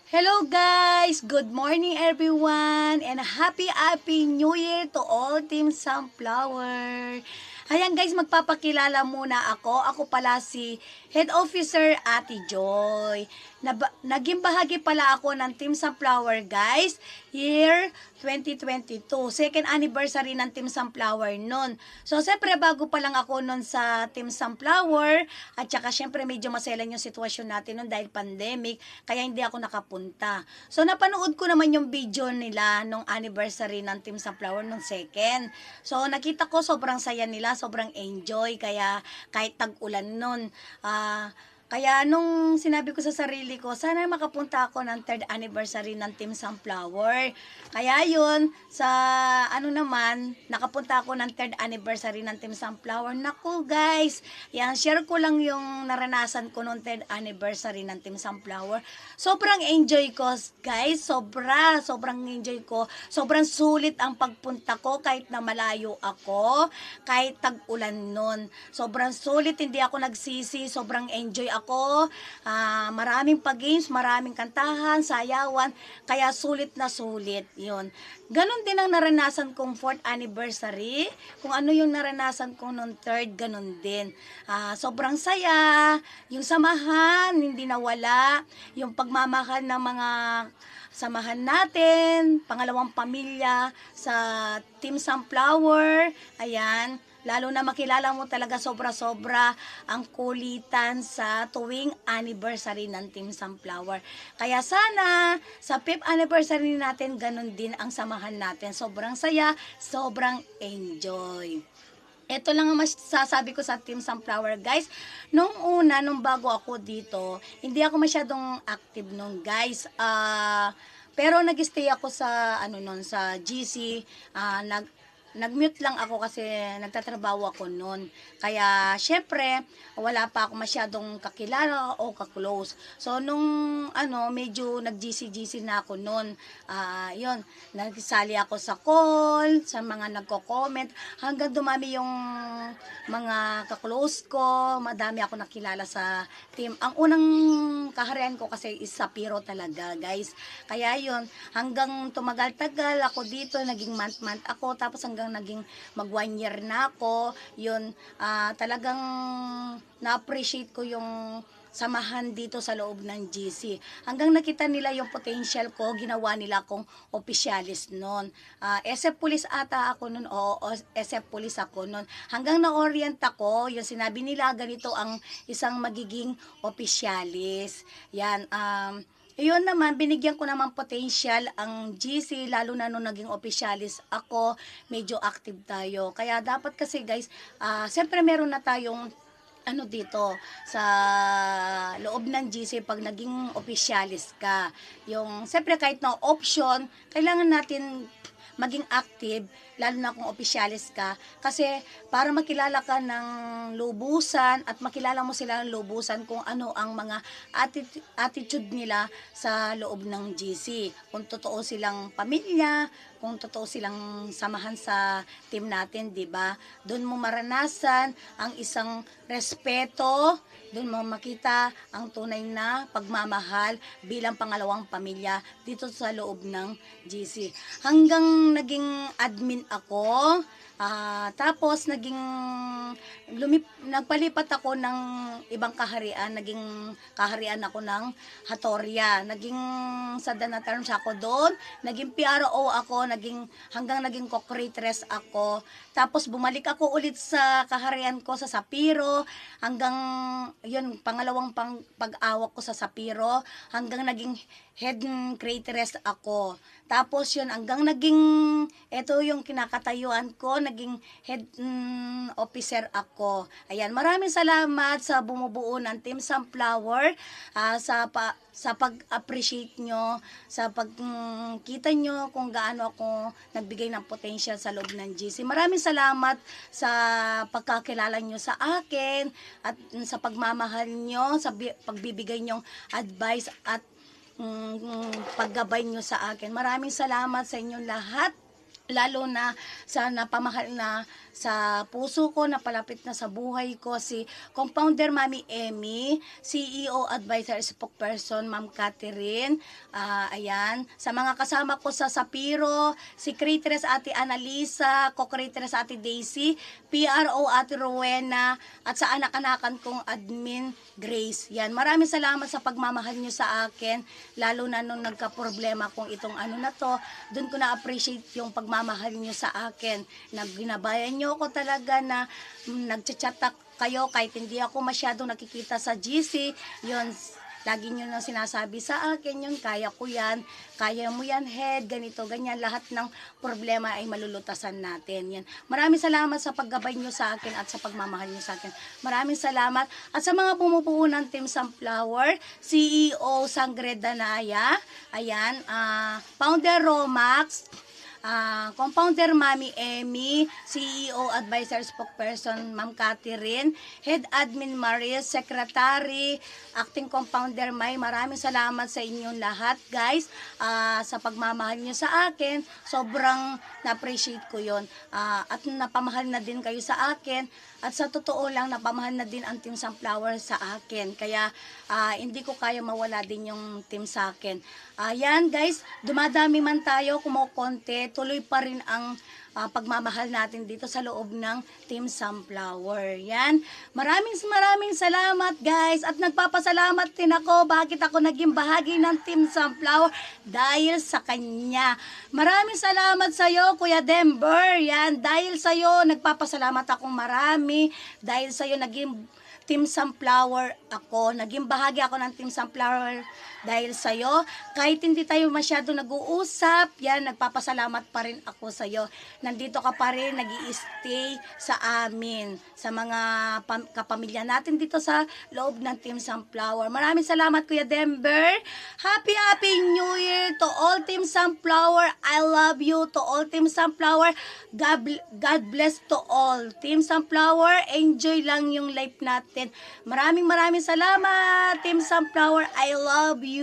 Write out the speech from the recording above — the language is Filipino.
Hello guys! Good morning everyone! And happy New Year to all Team Sunflower! Ayan guys, magpapakilala muna ako. Ako pala si Head Officer Ate Joy. Naging bahagi pala ako ng Team Sunflower guys, year 2022. Second anniversary ng Team Sunflower nun. So, siyempre bago pa lang ako nun sa Team Sunflower, at saka siyempre medyo maselan yung sitwasyon natin nun dahil pandemic, kaya hindi ako nakapunta. So, napanood ko naman yung video nila nung anniversary ng Team Sunflower nung second. So, nakita ko sobrang saya nila, sobrang enjoy, kaya kahit tag-ulan nun, kaya nung sinabi ko sa sarili ko, sana makapunta ako ng third anniversary ng Team Sunflower. Kaya yun, sa nakapunta ako ng third anniversary ng Team Sunflower. Naku guys, yan, share ko lang yung naranasan ko nung third anniversary ng Team Sunflower. Sobrang enjoy ko guys, sobrang enjoy ko. Sobrang sulit ang pagpunta ko kahit na malayo ako, kahit tag-ulan nun. Sobrang sulit, hindi ako nagsisi, sobrang enjoy ako. Maraming pag-games, maraming kantahan, sayawan, kaya sulit na sulit yun. Ganon din ang naranasan kong 4th anniversary. Kung ano yung naranasan ko nung 3rd, ganon din. Sobrang saya, yung samahan, hindi nawala, yung pagmamahal ng mga samahan natin, pangalawang pamilya sa Team Sunflower, ayan. Lalo na makilala mo talaga sobra-sobra ang kulitan sa tuwing anniversary ng Team Sunflower. Kaya sana sa 5th anniversary natin, ganun din ang samahan natin. Sobrang saya, sobrang enjoy. Ito lang ang masasabi ko sa Team Sunflower guys. Nung bago ako dito, hindi ako masyadong active nung guys. Pero nag-stay ako sa sa GC, nag-mute lang ako kasi nagtatrabaho ako noon. Kaya, syempre, wala pa ako masyadong kakilala o kaklose. So, nung, medyo nag-GC-GC na ako noon, yun, nagsali ako sa call, sa mga nagko-comment, hanggang dumami yung mga kaklose ko, madami ako nakilala sa team. Ang unang kaharian ko kasi is sa Piro talaga, guys. Kaya yun, hanggang tumagal-tagal ako dito, naging month-month ako, tapos hanggang naging mag 1 year na ako, yun, talagang na-appreciate ko yung samahan dito sa loob ng GC. Hanggang nakita nila yung potential ko, ginawa nila akong opisyalis noon. SF Police ata ako noon, o SF Police ako noon. Hanggang na-orient ako, yung sinabi nila, ganito ang isang magiging opisyalis. Yan, yun naman, binigyan ko naman potential ang GC, lalo na nung naging opisyalis ako, medyo active tayo. Kaya dapat kasi guys, siyempre meron na tayong dito sa loob ng GC pag naging opisyalis ka. Yung, siyempre kahit na option, kailangan natin maging active, lalo na kung opisyalis ka, kasi para makilala ka ng lubusan at makilala mo sila ng lubusan kung ano ang mga attitude nila sa loob ng GC. Kung totoo silang pamilya, kung totoo silang samahan sa team natin, 'di ba? Doon mo maranasan ang isang respeto, doon mo makita ang tunay na pagmamahal bilang pangalawang pamilya dito sa loob ng GC. Hanggang naging admin ako, tapos nagpalipat ako ng ibang kaharian, naging kaharian ako ng Hatoria, naging sa Danatarms ako doon, naging PRO ako, hanggang naging co-creatress ako, tapos bumalik ako ulit sa kaharian ko sa Sapiro, hanggang yun, pangalawang pag-awak ko sa Sapiro, hanggang naging head creatress ako. Tapos yun, hanggang naging, ito yung kinakatayuan ko, naging head officer ako. Ayan, maraming salamat sa bumubuo ng Team Sunflower, sa pag-appreciate nyo, sa pagkita nyo kung gaano ako nagbigay ng potential sa loob ng GC. Maraming salamat sa pagkakilala nyo sa akin, at sa pagmamahal nyo, sa pagbibigay nyong advice at paggabay nyo sa akin. Maraming salamat sa inyong lahat, lalo na sa napamahal na sa puso ko, napalapit na sa buhay ko, si Compounder Mami Emmy, CEO Advisor Spokesperson Ma'am Catherine, ayan, sa mga kasama ko sa Sapiro, si Creatress Ate Annalisa, Co-Creatress Ate Daisy, PRO Ate Rowena, at sa anak-anakan kong admin Grace. Yan, maraming salamat sa pagmamahal nyo sa akin, lalo na nung nagka-problema kong itong ano na to, dun ko na-appreciate yung pagmamahal nyo sa akin. Nagginabayan nyo ako talaga na nagchat-chat kayo kahit hindi ako masyadong nakikita sa GC. Yun, lagi nyo nang sinasabi sa akin yun, kaya ko yan, kaya mo yan, head, ganito, ganyan, lahat ng problema ay malulutasan natin. Yan. Maraming salamat sa paggabay nyo sa akin at sa pagmamahal nyo sa akin. Maraming salamat. At sa mga bumubuo ng Team Sunflower, CEO Sangre Danaya, ayan, Founder Romax, Compounder Mami Emmy, CEO Advisor Spokesperson Ma'am Catherine, Head Admin Maris, Secretary, Acting Compounder May, maraming salamat sa inyong lahat guys, sa pagmamahal nyo sa akin, sobrang na-appreciate ko yon, at napamahal na din kayo sa akin, at sa totoo lang napamahal na din ang Team Sunflower sa akin, kaya hindi ko kaya mawala din yung team sa akin. Yan guys, dumadami man tayo, kumukonti, tuloy pa rin ang pagmamahal natin dito sa loob ng Team Sunflower. Yan. Maraming salamat guys. At nagpapasalamat din ako bakit ako naging bahagi ng Team Sunflower dahil sa kanya. Maraming salamat sa iyo Kuya Denver. Yan. Dahil sa iyo nagpapasalamat akong marami. Dahil sa iyo naging Team Sunflower ako. Naging bahagi ako ng Team Sunflower dahil sa'yo. Kahit hindi tayo masyado nag-uusap, yan, nagpapasalamat pa rin ako sa'yo. Nandito ka pa rin, nag-i-stay sa amin, sa mga kapamilya natin dito sa loob ng Team Sunflower. Maraming salamat Kuya Denver. Happy New Year to all Team Sunflower. I love you to all Team Sunflower. God bless to all. Team Sunflower, enjoy lang yung life natin. Maraming salamat Team Sunflower. I love you.